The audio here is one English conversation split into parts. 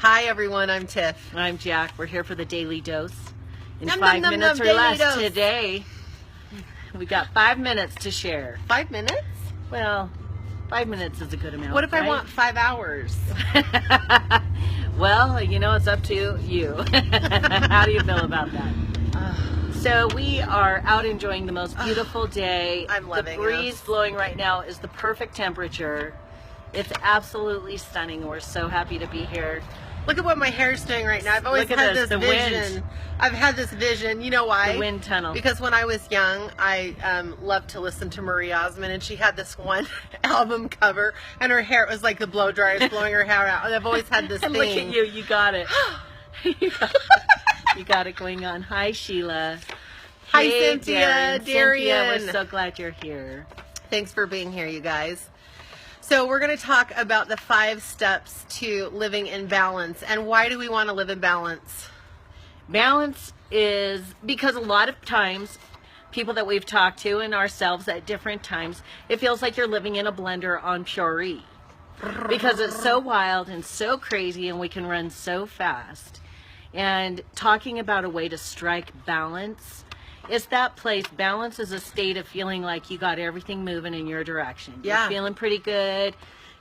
Hi everyone, I'm Tiff. I'm Jack. We're here for the daily dose. In Num, 5 num, num, minutes num, or less daily dose. today, we got 5 minutes to share. 5 minutes? Well, 5 minutes is a good amount. What if right? I want 5 hours? Well, you know, it's up to you. How do you feel about that? So we are out enjoying the most beautiful day. I'm loving The breeze it. blowing right now is the perfect temperature. It's absolutely stunning. We're so happy to be here. Look at what my hair's doing right now. I've always Look at had this, this the vision. wind. I've had this vision. You know why? The wind tunnel. Because when I was young, I loved to listen to Marie Osmond, and she had this one album cover, and her hair was like the blow dryers blowing her hair out. And I've always had this And thing. look at you. You got it. You got it going on. Hi, Sheila. Hi, Hey, Cynthia, Cynthia, Darian. we're so glad you're here. Thanks for being here, you guys. So we're going to talk about the 5 steps to living in balance. And why do we want to live in balance? Balance is because a lot of times, people that we've talked to and ourselves at different times, it feels like you're living in a blender on pure E. Because it's so wild and so crazy and we can run so fast. And talking about a way to strike balance, it's that place. Balance is a state of feeling like you got everything moving in your direction. Yeah. You're feeling pretty good.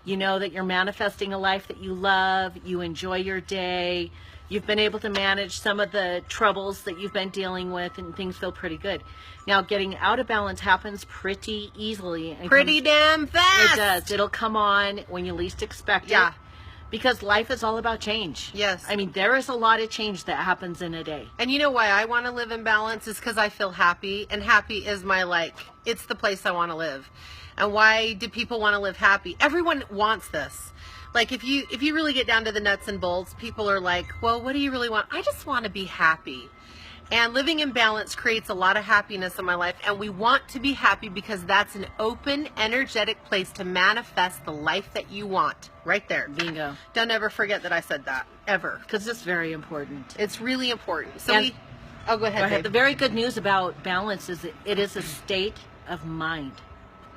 You know that you're manifesting a life that you love. You enjoy your day. You've been able to manage some of the troubles that you've been dealing with, and things feel pretty good. Now, getting out of balance happens pretty easily. And Pretty damn fast. It does. It'll come on when you least expect Yeah. it. Because life is all about change. Yes. I mean, there is a lot of change that happens in a day. And you know why I want to live in balance is because I feel happy, and happy is my it's the place I want to live. And why do people want to live happy? Everyone wants this. Like if you really get down to the nuts and bolts, people are like, well, what do you really want? I just want to be happy. And living in balance creates a lot of happiness in my life, and we want to be happy because that's an open, energetic place to manifest the life that you want. Right there. Bingo. Don't ever forget that I said that. Ever. Because it's very important. It's really important. So And- oh, go ahead, Go ahead. babe. The very good news about balance is that it is a state of mind.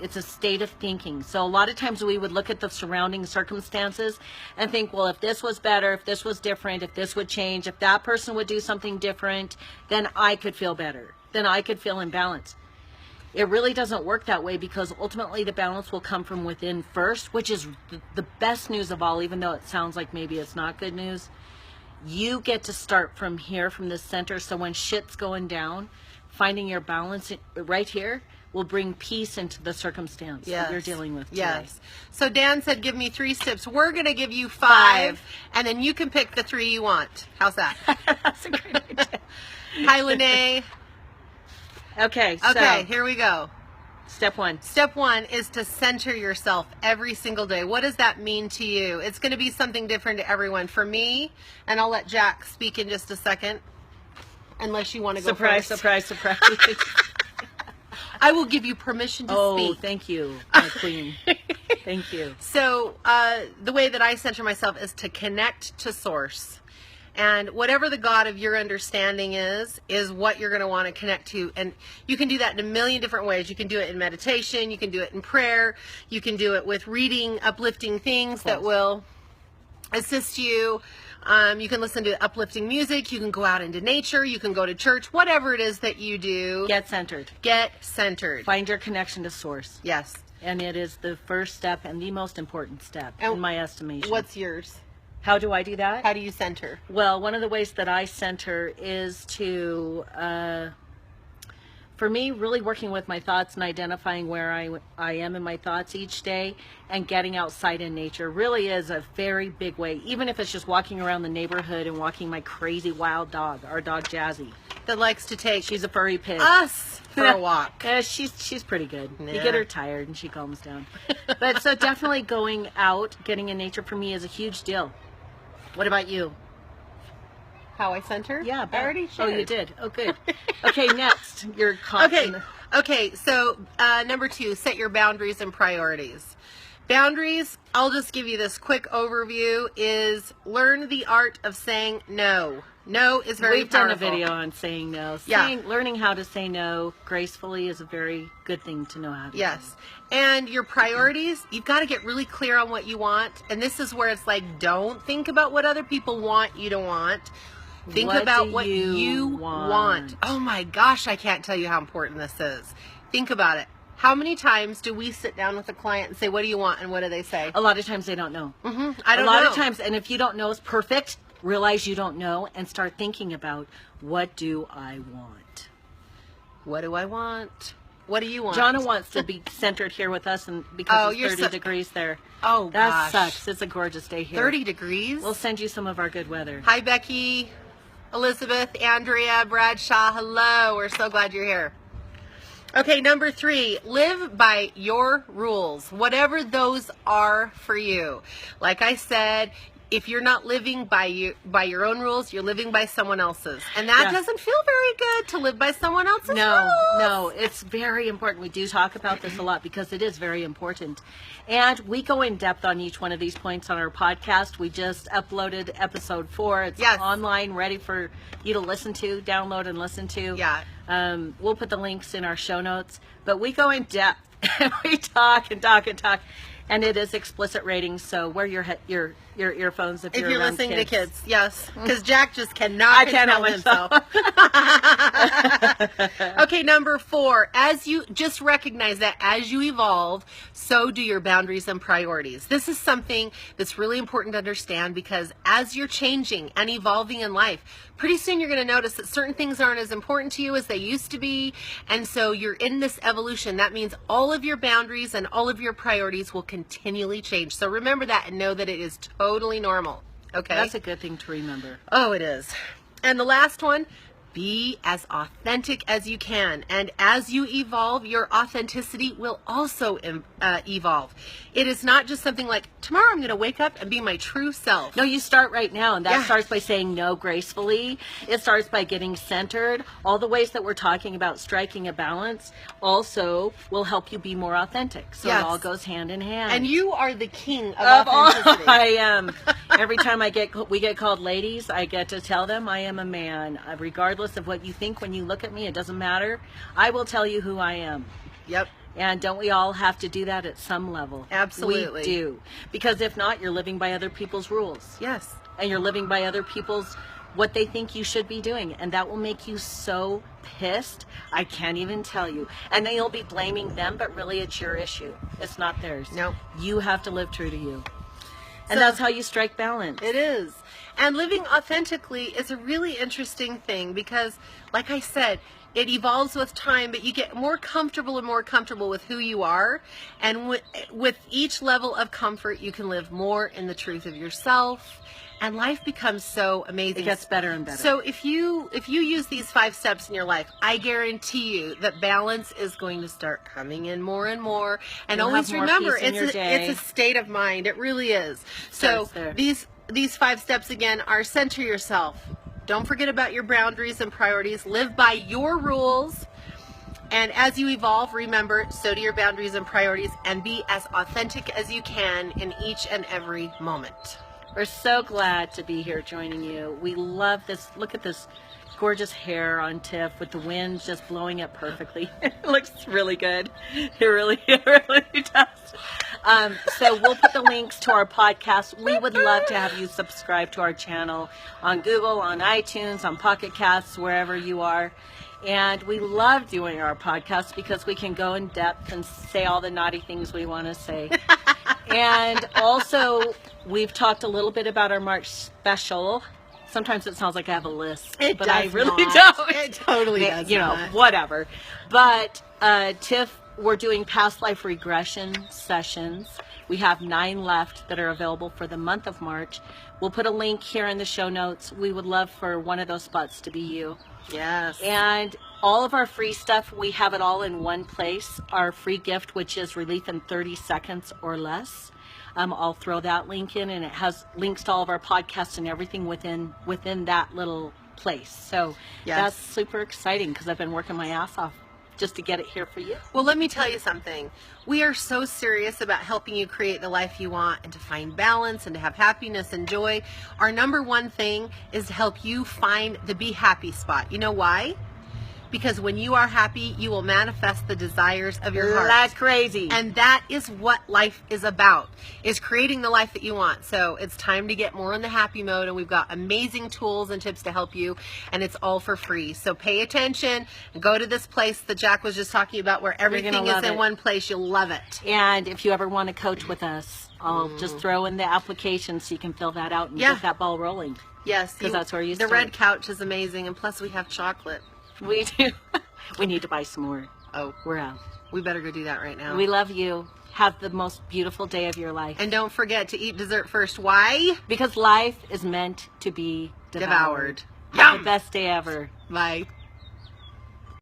It's a state of thinking. So a lot of times we would look at the surrounding circumstances and think, well, if this was better, if this was different, if this would change, if that person would do something different, then I could feel better. Then I could feel in balance. It really doesn't work that way, because ultimately the balance will come from within first, which is the best news of all, even though it sounds like maybe it's not good news. You get to start from here, from the center. So when shit's going down, finding your balance right here will bring peace into the circumstance that you're dealing with today. Yes. So Dan said, give me 3 steps. We're going to give you 5, and then you can pick the 3 you want. How's that? That's a great idea. Hi, Lene. Okay, so Okay, here we go. step 1. Step 1 is to center yourself every single day. What does that mean to you? It's going to be something different to everyone. For me, and I'll let Jack speak in just a second, unless you want to go Surprise, first. surprise, surprise. I will give you permission to speak. Thank you, my queen. Thank you. So the way that I center myself is to connect to source. And whatever the God of your understanding is what you're going to want to connect to. And you can do that in a million different ways. You can do it in meditation. You can do it in prayer. You can do it with reading uplifting things that will assist you. You can listen to uplifting music. You can go out into nature. You can go to church. Whatever it is that you do. Get centered. Get centered. Find your connection to source. Yes. And it is the first step and the most important step, And in my estimation. What's yours? How do I do that? How do you center? Well, one of the ways that I center is to, for me, really working with my thoughts and identifying where I am in my thoughts each day, and getting outside in nature really is a very big way. Even if it's just walking around the neighborhood and walking my crazy wild dog, our dog Jazzy. That likes to take She's a furry pig. us for a walk. Yeah, she's pretty good. You Yeah. get her tired and she calms down. But so definitely going out, getting in nature for me is a huge deal. What about you? How I center? Yeah, I already shared. Oh, you did. Oh, good. Okay, next. You're caught. Okay. So number 2, set your boundaries and priorities. Boundaries, I'll just give you this quick overview, is learn the art of saying no. No is very We've powerful. done a video on saying no. Learning how to say no gracefully is a very good thing to know how to do. And your priorities, you've got to get really clear on what you want. And this is where it's like, don't think about what other people want you to want. Think about what you want. Oh my gosh, I can't tell you how important this is. Think about it. How many times do we sit down with a client and say, what do you want? And what do they say? A lot of times they don't know. I don't know. A lot of times, and if you don't know, it's perfect. Realize you don't know and start thinking about, what do I want? What do I want? What do you want? Jonna wants to be centered here with us, and because it's 30 degrees there. Oh, that gosh. sucks. It's a gorgeous day here. 30 degrees? We'll send you some of our good weather. Hi, Becky, Elizabeth, Andrea, Bradshaw. Hello. We're so glad you're here. Okay, number 3, live by your rules, whatever those are for you. Like I said, if you're not living by your own rules, you're living by someone else's. And that doesn't feel very good to live by someone else's rules. No, it's very important. We do talk about this a lot because it is very important. And we go in depth on each one of these points on our podcast. We just uploaded episode 4. It's online, ready for you to listen to, download and listen to. We'll put the links in our show notes. But we go in depth and we talk and talk and talk. And it is explicit rating, so wear your earphones if you're around listening kids. to kids. Yes, because Jack just cannot control himself. Okay, number 4, just recognize that as you evolve, so do your boundaries and priorities. This is something that's really important to understand, because as you're changing and evolving in life, pretty soon you're going to notice that certain things aren't as important to you as they used to be, and so you're in this evolution. That means all of your boundaries and all of your priorities will continually change. So remember that and know that it is totally normal. Okay? That's a good thing to remember. Oh, it is. And the last one, be as authentic as you can. And as you evolve, your authenticity will also evolve. It is not just something like, tomorrow I'm going to wake up and be my true self. No, you start right now, and that starts by saying no gracefully. It starts by getting centered. All the ways that we're talking about striking a balance also will help you be more authentic. So it all goes hand in hand. And you are the king of authenticity. I am. Every time we get called ladies, I get to tell them I am a man. Regardless of what you think when you look at me, it doesn't matter. I will tell you who I am. Yep. And don't we all have to do that at some level? Absolutely. We do. Because if not, you're living by other people's rules. Yes. And you're living by other people's, what they think you should be doing. And that will make you so pissed, I can't even tell you. And then you'll be blaming them, but really it's your issue. It's not theirs. No. You have to live true to you. And that's how you strike balance. It is. And living authentically is a really interesting thing because, like I said, it evolves with time, but you get more comfortable and more comfortable with who you are. And with each level of comfort, you can live more in the truth of yourself. And life becomes so amazing. It gets better and better. So if you use these 5 steps in your life, I guarantee you that balance is going to start coming in more and more. And You'll always have more remember, peace in your day. it's a state of mind. It really is. So these 5 steps again are: center yourself. Don't forget about your boundaries and priorities. Live by your rules. And as you evolve, remember, so do your boundaries and priorities, and be as authentic as you can in each and every moment. We're so glad to be here joining you. We love this. Look at this gorgeous hair on Tiff with the wind just blowing it perfectly. It looks really good. It really does. So we'll put the links to our podcast. We would love to have you subscribe to our channel on Google, on iTunes, on Pocket Casts, wherever you are. And we love doing our podcast because we can go in depth and say all the naughty things we want to say. And also, we've talked a little bit about our March special. Sometimes it sounds like I have a list, but I really don't. It totally does. You know, whatever. But Tiff, we're doing past life regression sessions. We have 9 left that are available for the month of March. We'll put a link here in the show notes. We would love for one of those spots to be you. Yes. And all of our free stuff, we have it all in one place. Our free gift, which is relief in 30 seconds or less. I'll throw that link in, and it has links to all of our podcasts and everything within that little place. So that's super exciting because I've been working my ass off just to get it here for you. Well, let me tell you something. We are so serious about helping you create the life you want and to find balance and to have happiness and joy. Our number one thing is to help you find the be happy spot. You know why? Because when you are happy, you will manifest the desires of your heart. That's crazy. And that is what life is about, is creating the life that you want. So it's time to get more in the happy mode, and we've got amazing tools and tips to help you, and it's all for free. So pay attention and go to this place that Jack was just talking about where everything is in one place. You'll love it. And if you ever want to coach with us, I'll just throw in the application so you can fill that out and get that ball rolling. Yes. Because that's where you The start. red couch is amazing, and plus we have chocolate. We do. We need to buy some more. Oh, We're out. we better go do that right now. We love you. Have the most beautiful day of your life. And don't forget to eat dessert first. Why? Because life is meant to be devoured. Devoured. Have Yum. the best day ever. Bye.